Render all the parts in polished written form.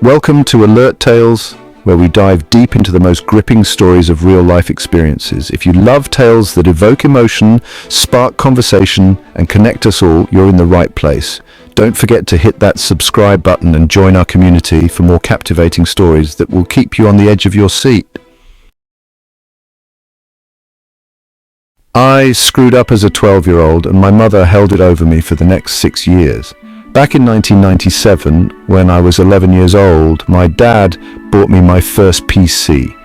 Welcome to Alert Tales, where we dive deep into the most gripping stories of real-life experiences. If you love tales that evoke emotion, spark conversation, and connect us all, you're in the right place. Don't forget to hit that subscribe button and join our community for more captivating stories that will keep you on the edge of your seat. I screwed up as a 12-year-old, and my mother held it over me for the next 6 years. Back in 1997, when I was 11 years old, my dad bought me my first PC.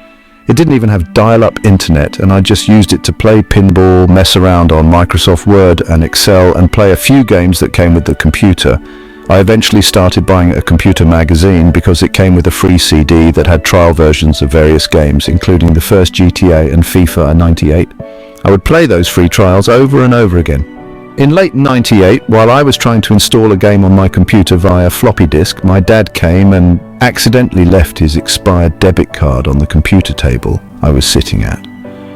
It didn't even have dial-up internet, and I just used it to play pinball, mess around on Microsoft Word and Excel, and play a few games that came with the computer. I eventually started buying a computer magazine because it came with a free CD that had trial versions of various games, including the first GTA and FIFA 98. I would play those free trials over and over again. In late '98, while I was trying to install a game on my computer via floppy disk, my dad came and accidentally left his expired debit card on the computer table I was sitting at.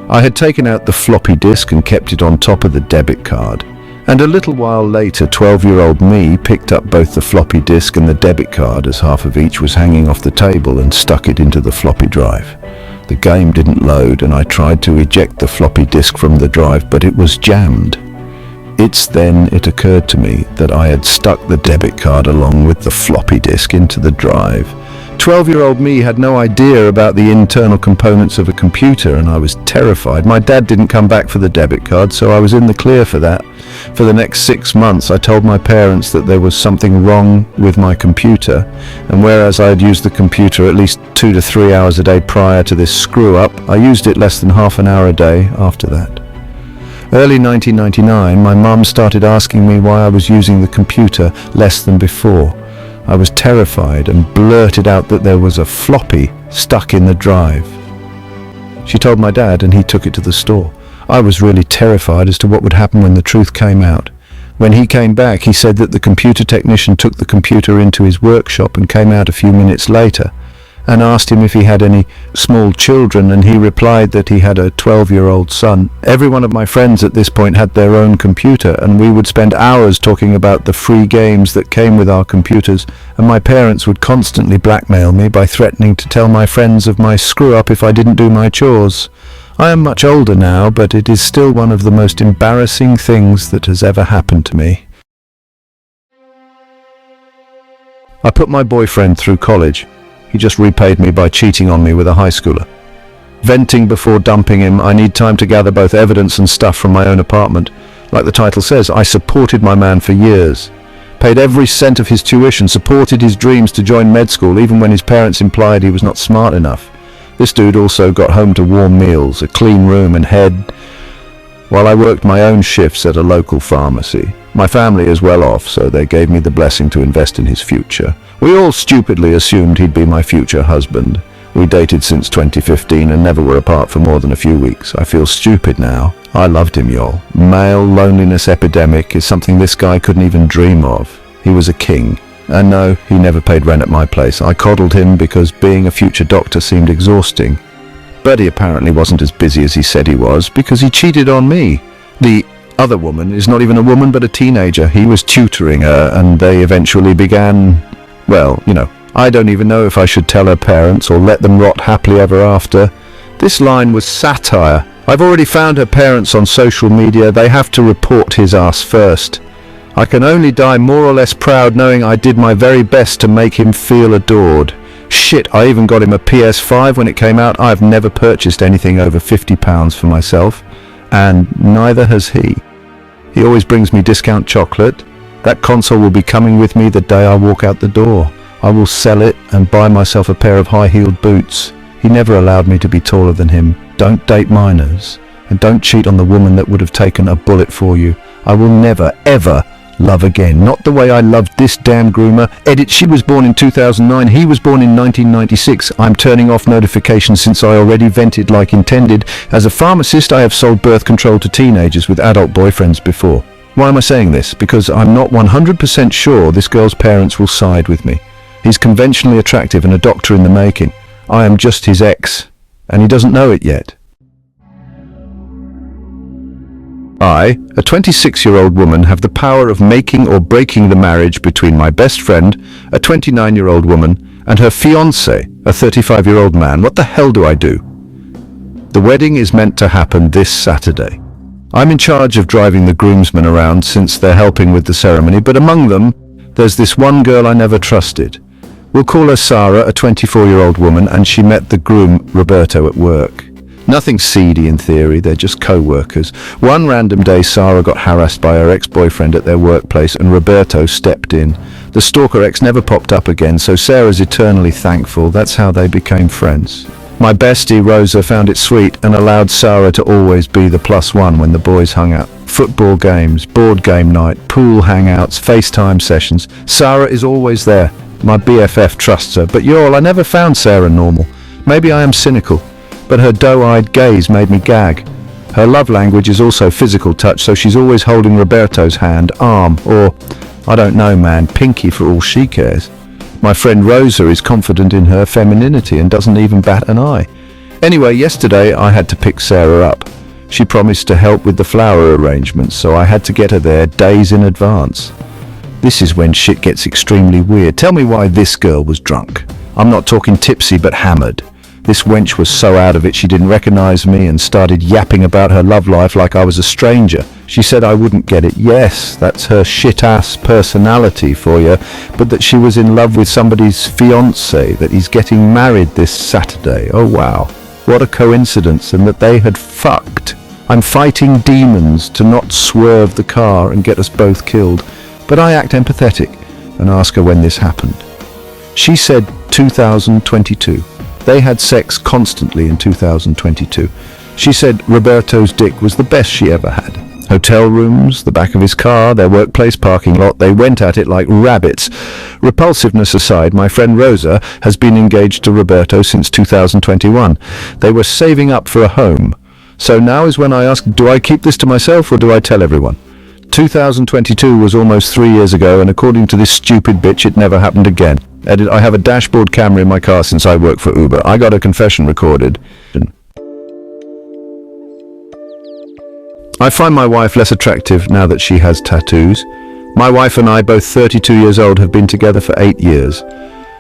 I had taken out the floppy disk and kept it on top of the debit card. And a little while later, 12-year-old me picked up both the floppy disk and the debit card, as half of each was hanging off the table, and stuck it into the floppy drive. The game didn't load, and I tried to eject the floppy disk from the drive, but it was jammed. It's then it occurred to me that I had stuck the debit card along with the floppy disk into the drive. 12-year-old me had no idea about the internal components of a computer, and I was terrified. My dad didn't come back for the debit card, so I was in the clear for that. For the next 6 months, I told my parents that there was something wrong with my computer, and whereas I had used the computer at least 2 to 3 hours a day prior to this screw-up, I used it less than half an hour a day after that. Early 1999, my mum started asking me why I was using the computer less than before. I was terrified and blurted out that there was a floppy stuck in the drive. She told my dad, and he took it to the store. I was really terrified as to what would happen when the truth came out. When he came back, he said that the computer technician took the computer into his workshop and came out a few minutes later, and asked him if he had any small children, and he replied that he had a 12-year-old son. Every one of my friends at this point had their own computer, and we would spend hours talking about the free games that came with our computers, and my parents would constantly blackmail me by threatening to tell my friends of my screw-up if I didn't do my chores. I am much older now, but it is still one of the most embarrassing things that has ever happened to me. I put my boyfriend through college. He just repaid me by cheating on me with a high schooler. Venting before dumping him, I need time to gather both evidence and stuff from my own apartment. Like the title says, I supported my man for years. Paid every cent of his tuition, supported his dreams to join med school, even when his parents implied he was not smart enough. This dude also got home to warm meals, a clean room and head, while I worked my own shifts at a local pharmacy. My family is well off, so they gave me the blessing to invest in his future. We all stupidly assumed he'd be my future husband. We dated since 2015 and never were apart for more than a few weeks. I feel stupid now. I loved him, y'all. Male loneliness epidemic is something this guy couldn't even dream of. He was a king. And no, he never paid rent at my place. I coddled him because being a future doctor seemed exhausting. But he apparently wasn't as busy as he said he was, because he cheated on me. The other woman is not even a woman but a teenager. He was tutoring her, and they eventually began, well, I don't even know if I should tell her parents or let them rot happily ever after. This line was satire. I've already found her parents on social media. They have to report his ass first. I can only die more or less proud knowing I did my very best to make him feel adored. Shit, I even got him a PS5 when it came out. I've never purchased anything over £50 for myself, and neither has he. He always brings me discount chocolate. That console will be coming with me the day I walk out the door. I will sell it and buy myself a pair of high-heeled boots. He never allowed me to be taller than him. Don't date minors, and don't cheat on the woman that would have taken a bullet for you. I will never, ever love again. Not the way I loved this damn groomer. Edit, she was born in 2009. He was born in 1996. I'm turning off notifications since I already vented like intended. As a pharmacist, I have sold birth control to teenagers with adult boyfriends before. Why am I saying this? Because I'm not 100% sure this girl's parents will side with me. He's conventionally attractive and a doctor in the making. I am just his ex, and he doesn't know it yet. I, a 26-year-old woman, have the power of making or breaking the marriage between my best friend, a 29-year-old woman, And her fiancé, a 35-year-old man. What the hell do I do? The wedding is meant to happen this Saturday. I'm in charge of driving the groomsmen around since they're helping with the ceremony, but among them, there's this one girl I never trusted. We'll call her Sarah, a 24-year-old woman, and she met the groom, Roberto, at work. Nothing seedy in theory, they're just co-workers. One random day, Sarah got harassed by her ex-boyfriend at their workplace, and Roberto stepped in. The stalker ex never popped up again, so Sarah's eternally thankful. That's how they became friends. My bestie, Rosa, found it sweet and allowed Sarah to always be the +1 when the boys hung out. Football games, board game night, pool hangouts, FaceTime sessions. Sarah is always there. My BFF trusts her, but y'all, I never found Sarah normal. Maybe I am cynical, but her doe-eyed gaze made me gag. Her love language is also physical touch, so she's always holding Roberto's hand, arm, or, I don't know man, pinky for all she cares. My friend Rosa is confident in her femininity and doesn't even bat an eye. Anyway, yesterday I had to pick Sarah up. She promised to help with the flower arrangements, so I had to get her there days in advance. This is when shit gets extremely weird. Tell me why this girl was drunk. I'm not talking tipsy, but hammered. This wench was so out of it she didn't recognize me and started yapping about her love life like I was a stranger. She said I wouldn't get it. Yes, that's her shit-ass personality for you, but that she was in love with somebody's fiancé, that he's getting married this Saturday. Oh wow, what a coincidence, and that they had fucked. I'm fighting demons to not swerve the car and get us both killed, but I act empathetic and ask her when this happened. She said 2022. They had sex constantly in 2022. She said Roberto's dick was the best she ever had. Hotel rooms, the back of his car, their workplace parking lot, they went at it like rabbits. Repulsiveness aside, my friend Rosa has been engaged to Roberto since 2021. They were saving up for a home. So now is when I ask, do I keep this to myself or do I tell everyone? 2022 was almost 3 years ago, and according to this stupid bitch, it never happened again. Edit, I have a dashboard camera in my car since I work for Uber. I got a confession recorded. I find my wife less attractive now that she has tattoos. My wife and I, both 32 years old, have been together for 8 years.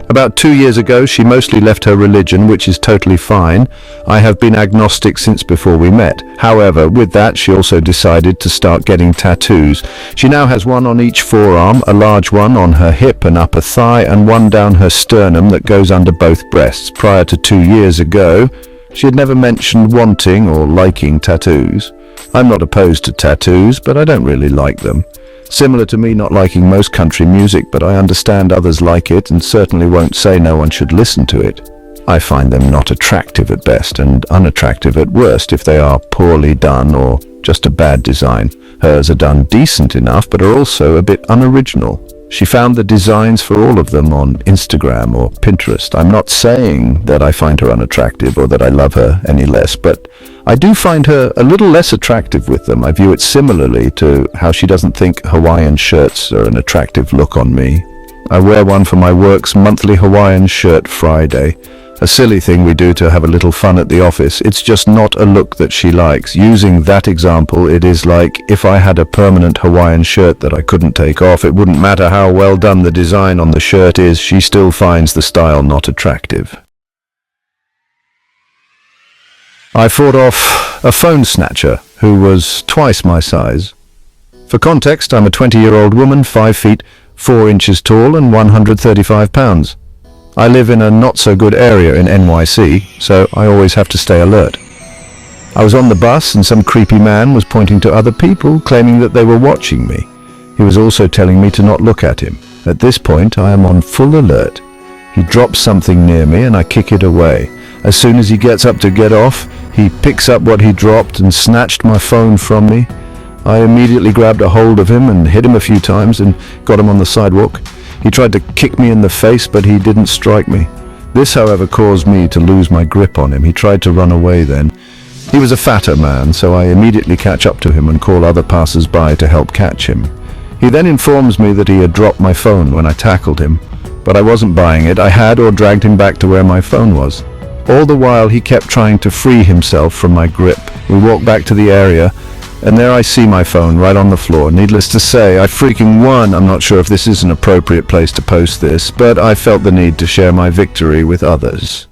About 2 years ago, she mostly left her religion, which is totally fine. I have been agnostic since before we met. However, with that, she also decided to start getting tattoos. She now has one on each forearm, a large one on her hip and upper thigh, and one down her sternum that goes under both breasts. Prior to 2 years ago, she had never mentioned wanting or liking tattoos. I'm not opposed to tattoos, but I don't really like them. Similar to me not liking most country music, but I understand others like it and certainly won't say no one should listen to it. I find them not attractive at best and unattractive at worst if they are poorly done or just a bad design. Hers are done decent enough, but are also a bit unoriginal. She found the designs for all of them on Instagram or Pinterest. I'm not saying that I find her unattractive or that I love her any less, but I do find her a little less attractive with them. I view it similarly to how she doesn't think Hawaiian shirts are an attractive look on me. I wear one for my work's monthly Hawaiian shirt Friday. A silly thing we do to have a little fun at the office. It's just not a look that she likes. Using that example, it is like if I had a permanent Hawaiian shirt that I couldn't take off, it wouldn't matter how well done the design on the shirt is, she still finds the style not attractive. I fought off a phone snatcher who was twice my size. For context, I'm a 20-year-old woman, 5 feet, 4 inches tall and 135 pounds. I live in a not-so-good area in NYC, so I always have to stay alert. I was on the bus and some creepy man was pointing to other people, claiming that they were watching me. He was also telling me to not look at him. At this point, I am on full alert. He drops something near me and I kick it away. As soon as he gets up to get off, he picks up what he dropped and snatched my phone from me. I immediately grabbed a hold of him and hit him a few times and got him on the sidewalk. He tried to kick me in the face, but he didn't strike me. This, however, caused me to lose my grip on him. He tried to run away then. He was a fatter man, so I immediately catch up to him and call other passers-by to help catch him. He then informs me that he had dropped my phone when I tackled him, but I wasn't buying it. I had or dragged him back to where my phone was. All the while, he kept trying to free himself from my grip. We walked back to the area, And there I see my phone right on the floor. Needless to say, I freaking won. I'm not sure if this is an appropriate place to post this, but I felt the need to share my victory with others.